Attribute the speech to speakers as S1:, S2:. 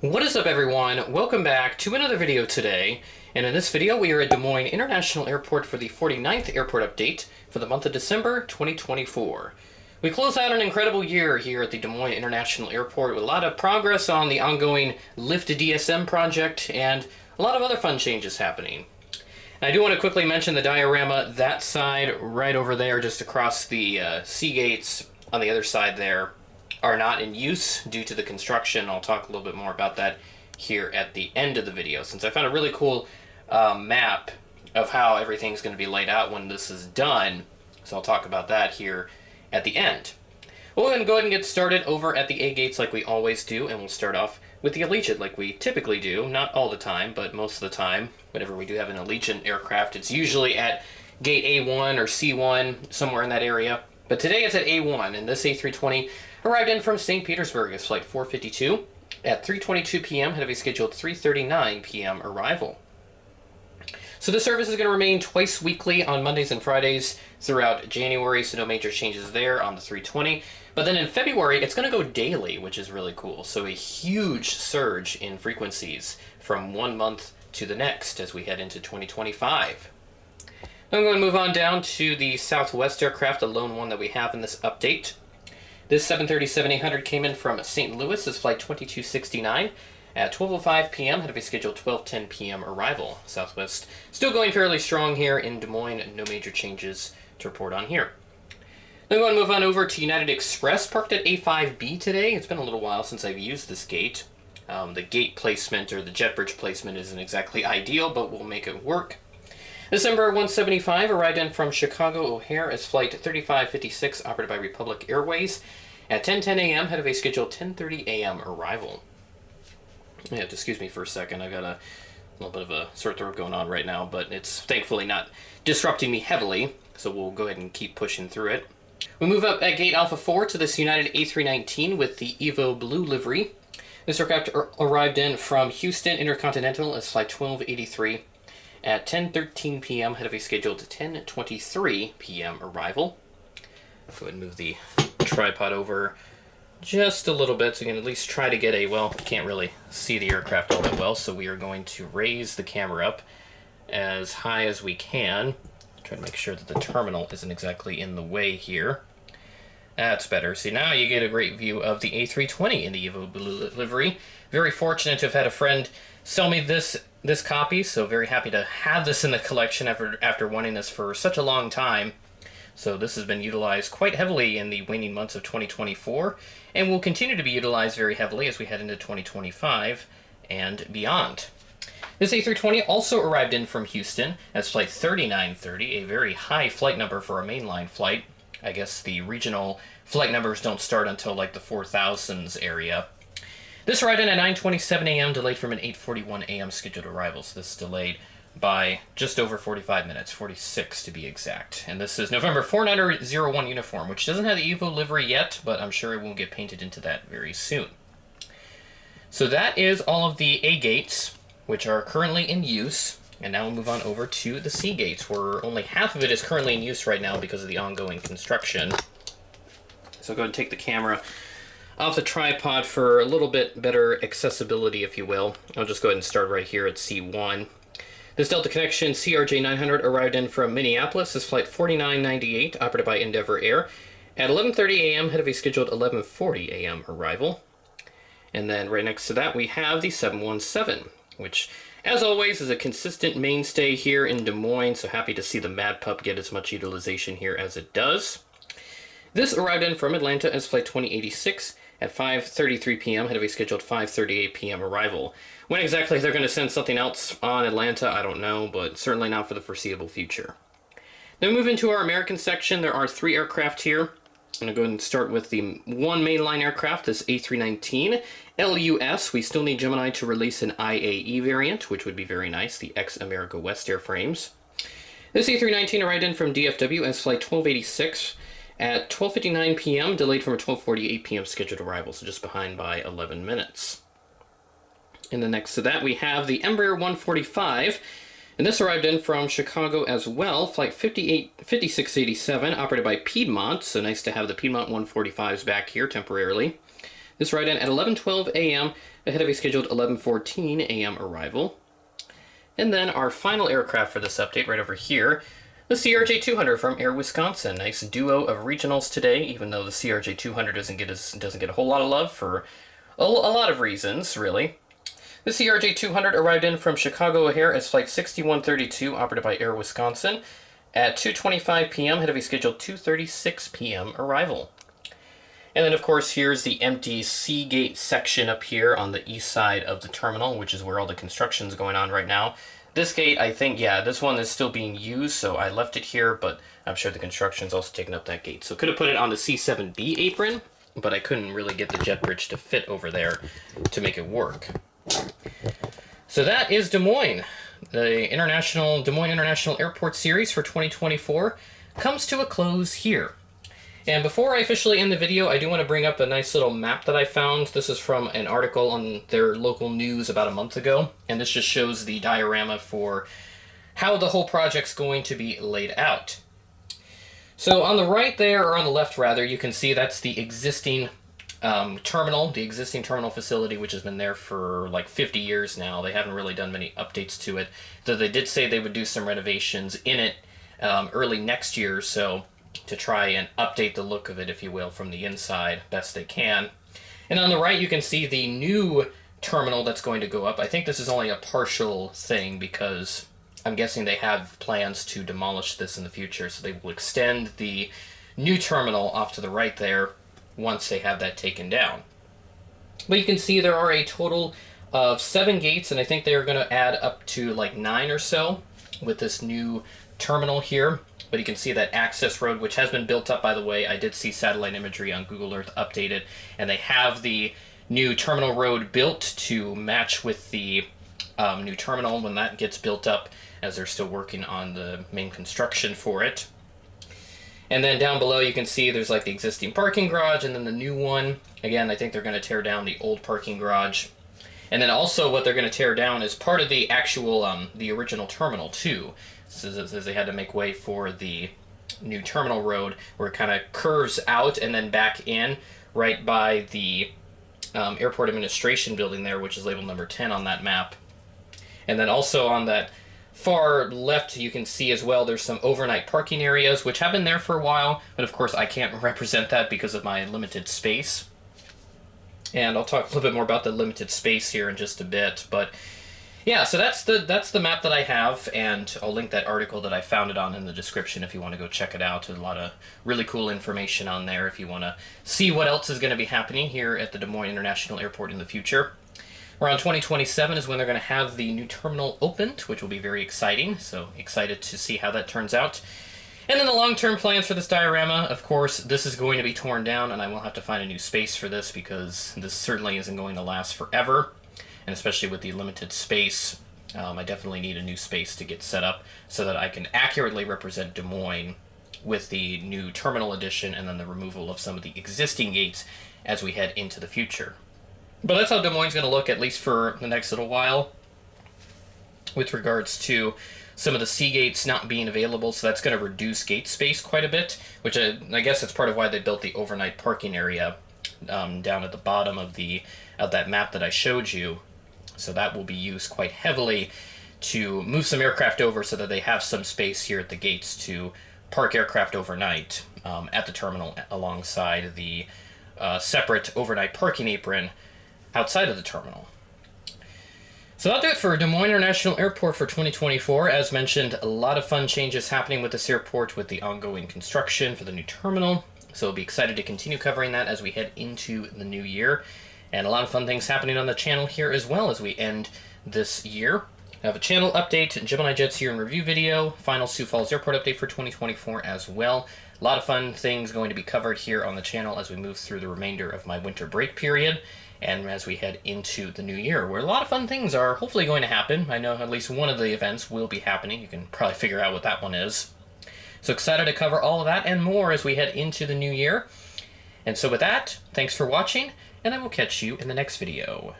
S1: What is up, everyone? Welcome back to another video today, and in this video we are at Des Moines International Airport for the 49th airport update for the month of December 2024. We close out an incredible year here at the Des Moines International Airport with a lot of progress on the ongoing Lift DSM project and a lot of other fun changes happening. And I do want to quickly mention the diorama, that side right over there just across the sea gates on the other side there are not in use due to the construction. I'll talk a little bit more about that here at the end of the video, since I found a really cool map of how everything's going to be laid out when this is done. So I'll talk about that here at the end. We'll go ahead and get started over at the A gates like we always do, and we'll start off with the Allegiant like we typically do. Not all the time, but most of the time. Whenever we do have an Allegiant aircraft, it's usually at gate A1 or C1, somewhere in that area. But today it's at A1, and this A320 arrived in from St. Petersburg as flight 452 at 3:22 p.m. had a scheduled 3:39 p.m. arrival. So the service is going to remain twice weekly on Mondays and Fridays throughout January, so no major changes there on the 320. But then in February, it's going to go daily, which is really cool. So a huge surge in frequencies from one month to the next as we head into 2025. Now I'm going to move on down to the Southwest aircraft, the lone one that we have in this update. This 737-800 came in from St. Louis as flight 2269 at 12:05 p.m. had a scheduled 12:10 p.m. arrival. Southwest still going fairly strong here in Des Moines. No major changes to report on here. Then we're going to move on over to United Express, parked at A5B today. It's been a little while since I've used this gate. The gate placement or the jet bridge placement isn't exactly ideal, but we'll make it work. December 175 arrived in from Chicago O'Hare as flight 3556 operated by Republic Airways at 10:10 a.m. had a scheduled 10:30 a.m. arrival. You have to excuse me for a second. I got a little bit of a sore throat going on right now, but it's thankfully not disrupting me heavily, so we'll go ahead and keep pushing through it. We move up at gate Alpha 4 to this United A319 with the Evo Blue livery. This aircraft arrived in from Houston Intercontinental as flight 1283 at 10:13 p.m. had a scheduled 10:23 p.m. arrival. I'll go ahead and move the tripod over just a little bit so you can at least try to get well, can't really see the aircraft all that well, so we are going to raise the camera up as high as we can. Try to make sure that the terminal isn't exactly in the way here. That's better. See, now you get a great view of the A320 in the Evo Blue livery. Very fortunate to have had a friend sell me this copy, so very happy to have this in the collection after wanting this for such a long time. So this has been utilized quite heavily in the waning months of 2024, and will continue to be utilized very heavily as we head into 2025 and beyond. This A320 also arrived in from Houston as flight 3930, a very high flight number for a mainline flight. I guess the regional flight numbers don't start until like the 4000s area. This arrived in at 9:27 a.m., delayed from an 8:41 a.m. scheduled arrival. So this is delayed by just over 45 minutes, 46 to be exact. And this is November 4901 uniform, which doesn't have the Evo livery yet, but I'm sure it will get painted into that very soon. So that is all of the A gates, which are currently in use. And now we'll move on over to the C gates, where only half of it is currently in use right now because of the ongoing construction. So I'll go ahead and take the camera off the tripod for a little bit better accessibility, if you will. I'll just go ahead and start right here at C1. This Delta Connection CRJ900 arrived in from Minneapolis. This flight 4998, operated by Endeavor Air, at 11:30 a.m. had a scheduled 11:40 a.m. arrival. And then right next to that we have the 717, which, as always, is a consistent mainstay here in Des Moines, so happy to see the Mad Pup get as much utilization here as it does. This arrived in from Atlanta as flight 2086 at 5:33 p.m. had a scheduled 5:38 p.m. arrival. When exactly they're going to send something else on Atlanta, I don't know, but certainly not for the foreseeable future. Then we move into our American section. There are 3 aircraft here. I'm going to go ahead and start with the one mainline aircraft, this A319 LUS. We still need Gemini to release an IAE variant, which would be very nice, the ex-America West airframes. This A319 arrived in from DFW as flight 1286 at 12:59 p.m., delayed from a 12:48 p.m. scheduled arrival, so just behind by 11 minutes. And then next to that, we have the Embraer 145, and this arrived in from Chicago as well, flight 5687, operated by Piedmont, so nice to have the Piedmont 145s back here temporarily. This arrived in at 11:12 a.m., ahead of a scheduled 11:14 a.m. arrival. And then our final aircraft for this update right over here, the CRJ-200 from Air Wisconsin. Nice duo of regionals today, even though the CRJ-200 doesn't get a whole lot of love for a lot of reasons, really. The CRJ-200 arrived in from Chicago O'Hare as Flight 6132, operated by Air Wisconsin, at 2:25 p.m., ahead of a scheduled 2:36 p.m. arrival. And then, of course, here's the empty C gate section up here on the east side of the terminal, which is where all the construction's going on right now. This gate, I think, yeah, this one is still being used, so I left it here, but I'm sure the construction's also taken up that gate. So could have put it on the C7B apron, but I couldn't really get the jet bridge to fit over there to make it work. So that is Des Moines. The Des Moines International Airport series for 2024 comes to a close here. And before I officially end the video, I do want to bring up a nice little map that I found. This is from an article on their local news about a month ago, and this just shows the diorama for how the whole project's going to be laid out. So on the right there, or on the left rather, you can see that's the existing terminal, the existing terminal facility, which has been there for like 50 years now. They haven't really done many updates to it, though they did say they would do some renovations in it early next year, so to try and update the look of it, if you will, from the inside best they can. And on the right, you can see the new terminal that's going to go up. I think this is only a partial thing because I'm guessing they have plans to demolish this in the future, so they will extend the new terminal off to the right there once they have that taken down. But you can see there are a total of 7 gates, and I think they are going to add up to like 9 or so with this new terminal here. But you can see that access road, which has been built up, by the way. I did see satellite imagery on Google Earth updated, and they have the new terminal road built to match with the new terminal when that gets built up, as they're still working on the main construction for it. And then down below you can see there's like the existing parking garage and then the new one. Again, I think they're going to tear down the old parking garage. And then also what they're going to tear down is part of the actual, the original terminal too. As they had to make way for the new terminal road, where it kind of curves out and then back in right by the airport administration building there, which is labeled number 10 on that map. And then also on that far left, you can see as well there's some overnight parking areas, which have been there for a while, but of course I can't represent that because of my limited space. And I'll talk a little bit more about the limited space here in just a bit, but yeah, so that's the map that I have, and I'll link that article that I found it on in the description if you want to go check it out. There's a lot of really cool information on there if you want to see what else is going to be happening here at the Des Moines International Airport in the future. Around 2027 is when they're going to have the new terminal opened, which will be very exciting, so excited to see how that turns out. And then the long-term plans for this diorama, of course, this is going to be torn down, and I will have to find a new space for this because this certainly isn't going to last forever. And especially with the limited space, I definitely need a new space to get set up so that I can accurately represent Des Moines with the new terminal addition and then the removal of some of the existing gates as we head into the future. But that's how Des Moines is going to look, at least for the next little while, with regards to some of the C gates not being available, so that's going to reduce gate space quite a bit, which I guess that's part of why they built the overnight parking area down at the bottom of that map that I showed you. So that will be used quite heavily to move some aircraft over so that they have some space here at the gates to park aircraft overnight at the terminal alongside the separate overnight parking apron outside of the terminal. So that'll do it for Des Moines International Airport for 2024. As mentioned, a lot of fun changes happening with this airport with the ongoing construction for the new terminal. So we'll be excited to continue covering that as we head into the new year. And a lot of fun things happening on the channel here as well as we end this year. I have a channel update, Gemini Jets here in review video, final Sioux Falls Airport update for 2024 as well. A lot of fun things going to be covered here on the channel as we move through the remainder of my winter break period and as we head into the new year, where a lot of fun things are hopefully going to happen. I know at least one of the events will be happening. You can probably figure out what that one is. So excited to cover all of that and more as we head into the new year. And so with that, thanks for watching, and I will catch you in the next video.